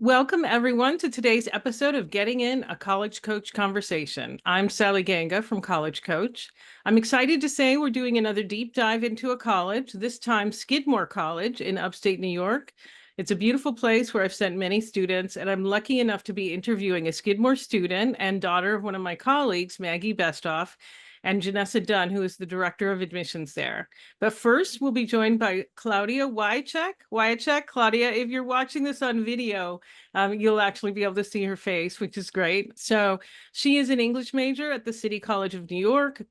Welcome, everyone, to today's episode of Getting In a College Coach Conversation. I'm Sally Ganga from College Coach. I'm excited to say we're doing another deep dive into a college, this time Skidmore College in upstate New York. It's a beautiful place where I've sent many students, and I'm lucky enough to be interviewing a Skidmore student and daughter of one of my colleagues, Maggie Bestoff, and Janessa Dunn, who is the director of admissions there. But first, we'll be joined by Klaudia Wiacek. Wiacek, Klaudia, if you're watching this on video, you'll actually be able to see her face, which is great. So she is an English major at the City College of New York,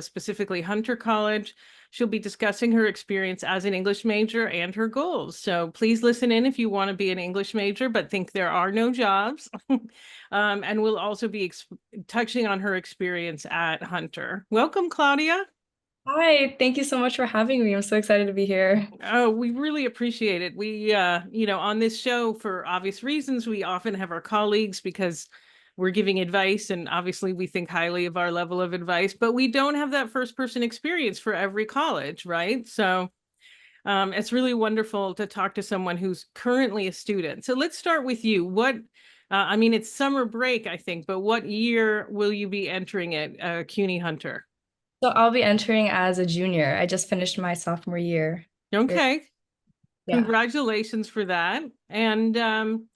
specifically Hunter College. She'll be discussing her experience as an English major and her goals. So please listen in if you want to be an English major, but think there are no jobs. And we'll also be touching on her experience at Hunter. Welcome, Klaudia. Hi, thank you so much for having me. I'm so excited to be here. Oh, we really appreciate it. On this show, for obvious reasons, we often have our colleagues because we're giving advice, and obviously we think highly of our level of advice, but we don't have that first person experience for every college, right? So it's really wonderful to talk to someone who's currently a student. So let's start with you. It's summer break, I think, but what year will you be entering at CUNY Hunter? So I'll be entering as a junior. I just finished my sophomore year. Okay. Yeah. Congratulations for that. And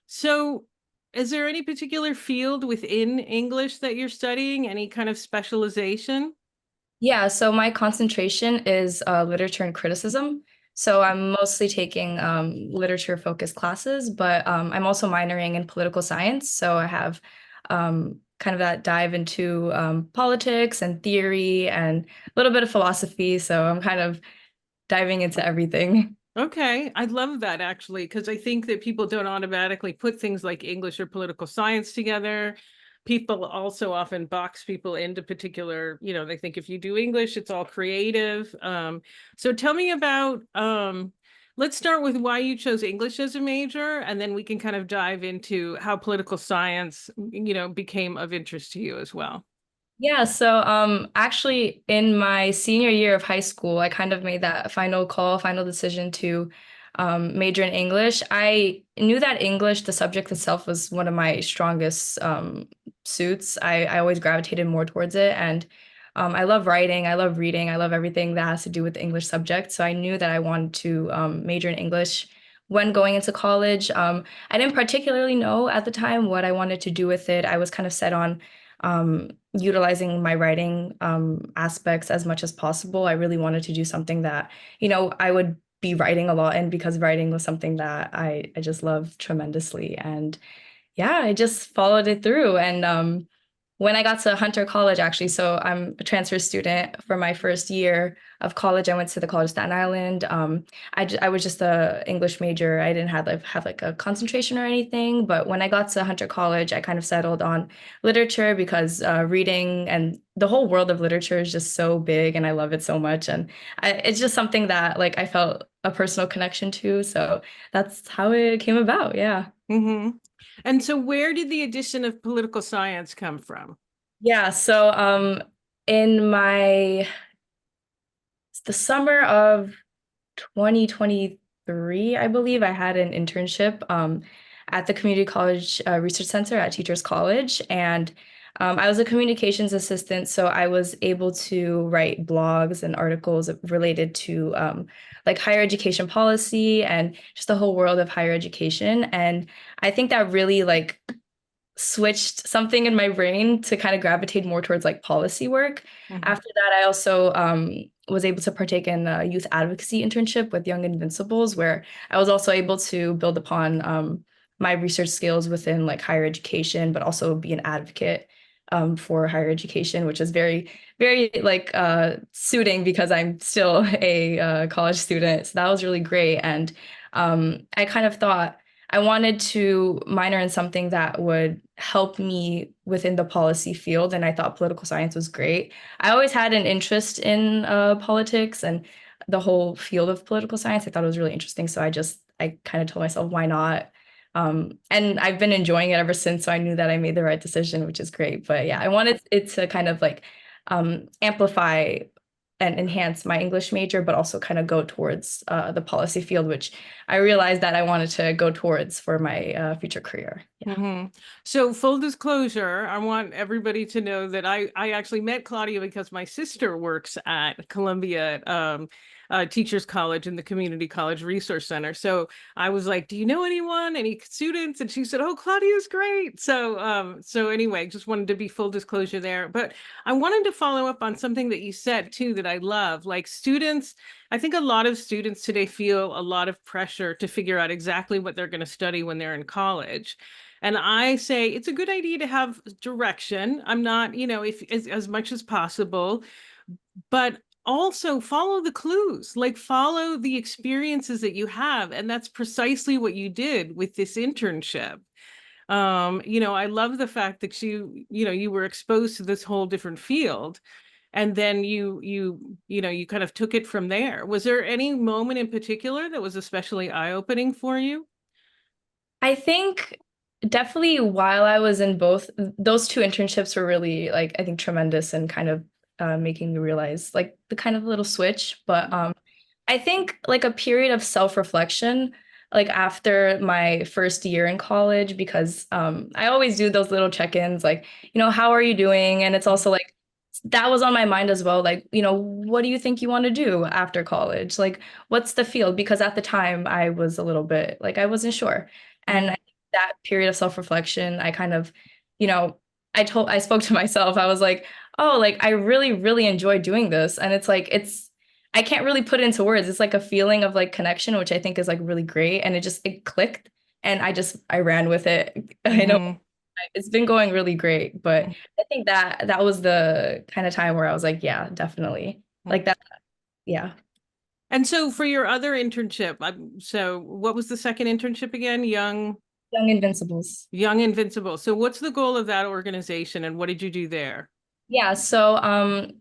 so is there any particular field within English that you're studying? Any kind of specialization? Yeah, so my concentration is literature and criticism. So I'm mostly taking literature focused classes, but I'm also minoring in political science. So I have kind of that dive into politics and theory and a little bit of philosophy. So I'm kind of diving into everything. Okay, I love that actually, because I think that people don't automatically put things like English or political science together. People also often box people into particular, they think if you do English, it's all creative. So tell me about, let's start with why you chose English as a major, and then we can kind of dive into how political science, became of interest to you as well. Yeah, so actually in my senior year of high school, I kind of made that final decision to major in English. I knew that English, the subject itself, was one of my strongest suits. I always gravitated more towards it. And I love writing, I love reading, I love everything that has to do with the English subject. So I knew that I wanted to major in English when going into college. I didn't particularly know at the time what I wanted to do with it. I was kind of set on utilizing my writing aspects as much as possible. I really wanted to do something that, I would be writing a lot in because writing was something that I just loved tremendously. And yeah, I just followed it through. And when I got to Hunter College, actually, so I'm a transfer student for my first year of college. I went to the College of Staten Island. I was just a English major. I didn't have like a concentration or anything. But when I got to Hunter College, I kind of settled on literature because reading and the whole world of literature is just so big, and I love it so much. And it's just something that like I felt a personal connection to. So that's how it came about. Yeah. Hmm. And so where did the addition of political science come from? Yeah, so in the summer of 2023, I believe I had an internship at the Community College Research Center at Teachers College, and I was a communications assistant, so I was able to write blogs and articles related to like higher education policy and just the whole world of higher education. And I think that really like switched something in my brain to kind of gravitate more towards like policy work. Mhm. After that, I also was able to partake in a youth advocacy internship with Young Invincibles, where I was also able to build upon my research skills within like higher education, but also be an advocate for higher education, which is very, very like suiting because I'm still a college student. So that was really great. And I kind of thought, I wanted to minor in something that would help me within the policy field, and I thought political science was great. I always had an interest in politics and the whole field of political science. I thought it was really interesting, so I kind of told myself, why not? And I've been enjoying it ever since, so I knew that I made the right decision, which is great. But yeah, I wanted it to kind of like amplify and enhance my English major, but also kind of go towards the policy field, which I realized that I wanted to go towards for my future career. Yeah. So full disclosure, I want everybody to know that I actually met Klaudia because my sister works at Columbia Teachers College in the Community College Resource Center. So I was like, "Do you know anyone? Any students?" And she said, "Oh, Claudia's great." So anyway, just wanted to be full disclosure there. But I wanted to follow up on something that you said too that I love. Like students, I think a lot of students today feel a lot of pressure to figure out exactly what they're going to study when they're in college. And I say it's a good idea to have direction. I'm not, if as much as possible, but also follow the clues, like follow the experiences that you have. And that's precisely what you did with this internship. I love the fact that you were exposed to this whole different field. And then you kind of took it from there. Was there any moment in particular that was especially eye-opening for you? I think definitely while I was in both, those two internships were really like I think tremendous and kind of making me realize like the kind of little switch. But I think like a period of self-reflection, like after my first year in college, because I always do those little check-ins, like, how are you doing? And it's also like that was on my mind as well. Like, what do you think you want to do after college? Like, what's the field? Because at the time I was a little bit like I wasn't sure. And I Mhm. think that period of self-reflection, I kind of, you know, I spoke to myself. I was like, oh, like I really, really enjoy doing this. And it's like I can't really put it into words. It's like a feeling of like connection, which I think is like really great. And it clicked and I ran with it. I know Mhm. it's been going really great, but I think that was the kind of time where I was like, yeah, definitely. Mhm. Like that, yeah. And so for your other internship, so what was the second internship again? Young Invincibles. Young Invincible. So what's the goal of that organization and what did you do there? Yeah, so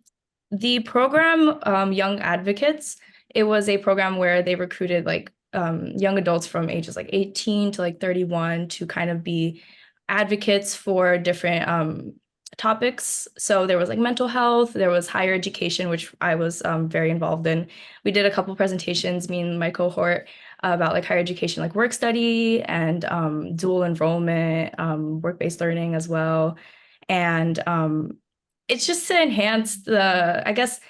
the program Young Advocates, it was a program where they recruited like young adults from ages like 18 to like 31 to kind of be advocates for different topics. So there was like mental health, there was higher education, which I was very involved in. We did a couple presentations, me and my cohort, about like higher education, like work study and dual enrollment, work-based learning as well. And it's just to enhance the, I guess,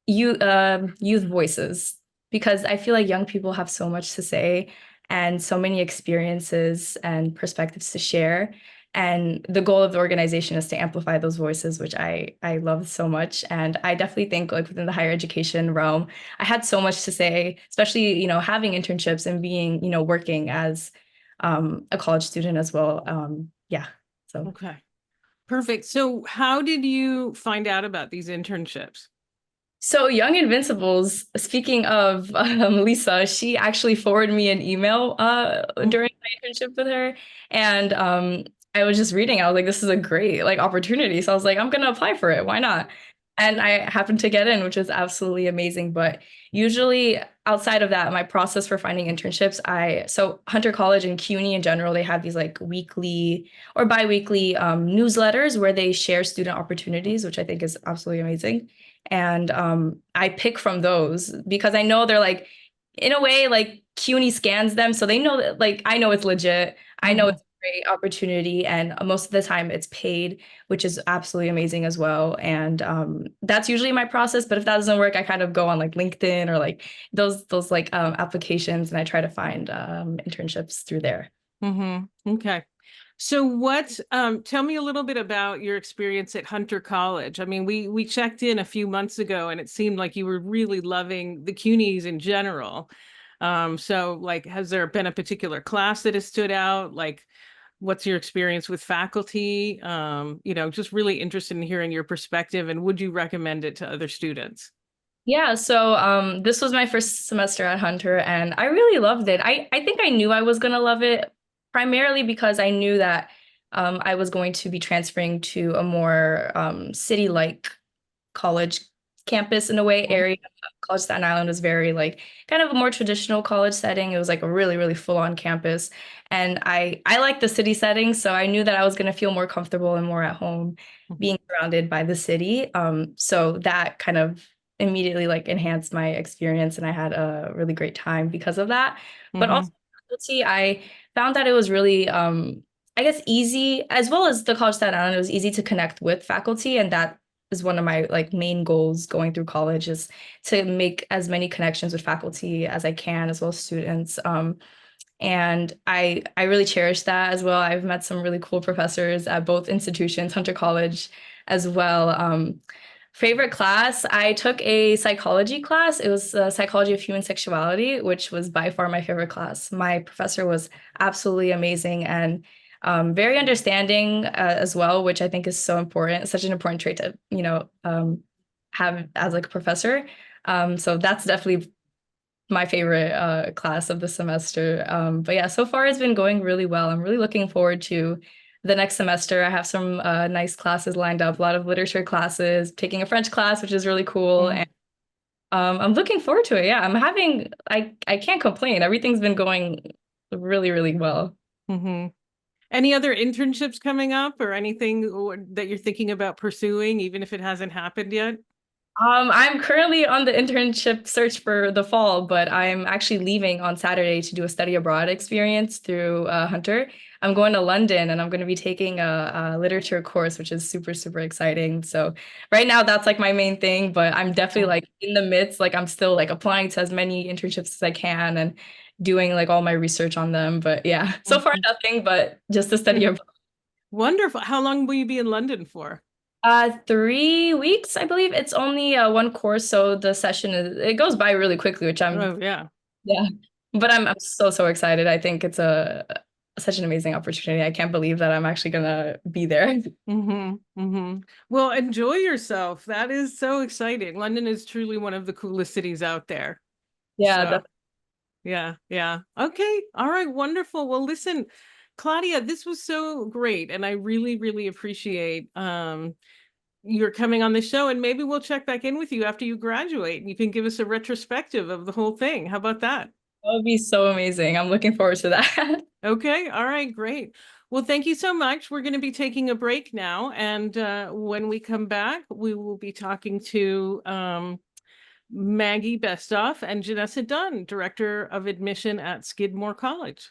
youth voices because I feel like young people have so much to say and so many experiences and perspectives to share. And the goal of the organization is to amplify those voices, which I love so much. And I definitely think like within the higher education realm, I had so much to say, especially, having internships and being, working as a college student as well. Yeah. So Okay. Perfect. So how did you find out about these internships? So Young Invincibles, speaking of Lisa, she actually forwarded me an email Mm. during my internship with her. And I was just reading, I was like, this is a great like opportunity. So I was like, I'm gonna apply for it. Why not? And I happened to get in, which is absolutely amazing. But usually outside of that, my process for finding internships, so Hunter College and CUNY in general, they have these like weekly or bi-weekly newsletters where they share student opportunities, which I think is absolutely amazing. And I pick from those because I know they're like, in a way, like CUNY scans them. So they know that, like, I know it's legit. I know Mhm. it's a great opportunity. And most of the time it's paid, which is absolutely amazing as well. And that's usually my process. But if that doesn't work, I kind of go on like LinkedIn or like those like applications and I try to find internships through there. Okay. So tell me a little bit about your experience at Hunter College. I mean, we checked in a few months ago and it seemed like you were really loving the CUNYs in general. So like, has there been a particular class that has stood out? Like, what's your experience with faculty? Just really interested in hearing your perspective and would you recommend it to other students? Yeah, so this was my first semester at Hunter and I really loved it. I think I knew I was gonna love it primarily because I knew that I was going to be transferring to a more city-like college campus in a way Mhm. area. College Staten Island was very like kind of a more traditional college setting. It was like a really, really full-on campus. And I like the city setting, so I knew that I was gonna feel more comfortable and more at home being surrounded by the city. So that kind of immediately like enhanced my experience, and I had a really great time because of that. But Mm-hmm. also faculty, I found that it was really I guess easy, as well as the college that I on, it was easy to connect with faculty, and that is one of my like main goals going through college, is to make as many connections with faculty as I can, as well as students. And I really cherish that as well. I've met some really cool professors at both institutions, Hunter College as well. Favorite class, I took a psychology class. It was psychology of human sexuality, which was by far my favorite class. My professor was absolutely amazing and very understanding as well, which I think is so important. Such an important trait to, have as like a professor. So that's definitely my favorite class of the semester. But yeah, so far it's been going really well. I'm really looking forward to the next semester. I have some nice classes lined up, a lot of literature classes, taking a French class, which is really cool. And I'm looking forward to it. Yeah, I can't complain. Everything's been going really, really well. Mm-hmm. Any other internships coming up or anything that you're thinking about pursuing, even if it hasn't happened yet? I'm currently on the internship search for the fall, but I'm actually leaving on Saturday to do a study abroad experience through Hunter. I'm going to London and I'm going to be taking a literature course, which is super, super exciting. So right now that's like my main thing, but I'm definitely like in the midst, like I'm still like applying to as many internships as I can and doing like all my research on them. But yeah, so far Mhm. nothing, but just a study abroad. Wonderful. How long will you be in London for? 3 weeks, I believe. It's only one course, so the session it goes by really quickly, which I'm Oh, yeah. yeah. But I'm so so excited. I think it's a such an amazing opportunity. I can't believe that I'm actually gonna be there. Mm-hmm. Mm-hmm. Well, enjoy yourself. That is so exciting. London is truly one of the coolest cities out there. Yeah, So, yeah, yeah. Okay. All right. Wonderful. Well, listen, Claudia, this was so great, and I really, really appreciate you're coming on the show, and maybe we'll check back in with you after you graduate and you can give us a retrospective of the whole thing. How about that? that would be so amazing. I'm looking forward to that. Okay. All right. Great. Well, thank you so much. We're going to be taking a break now. And when we come back, we will be talking to Maggie Bestoff and Janessa Dunn, Director of Admission at Skidmore College.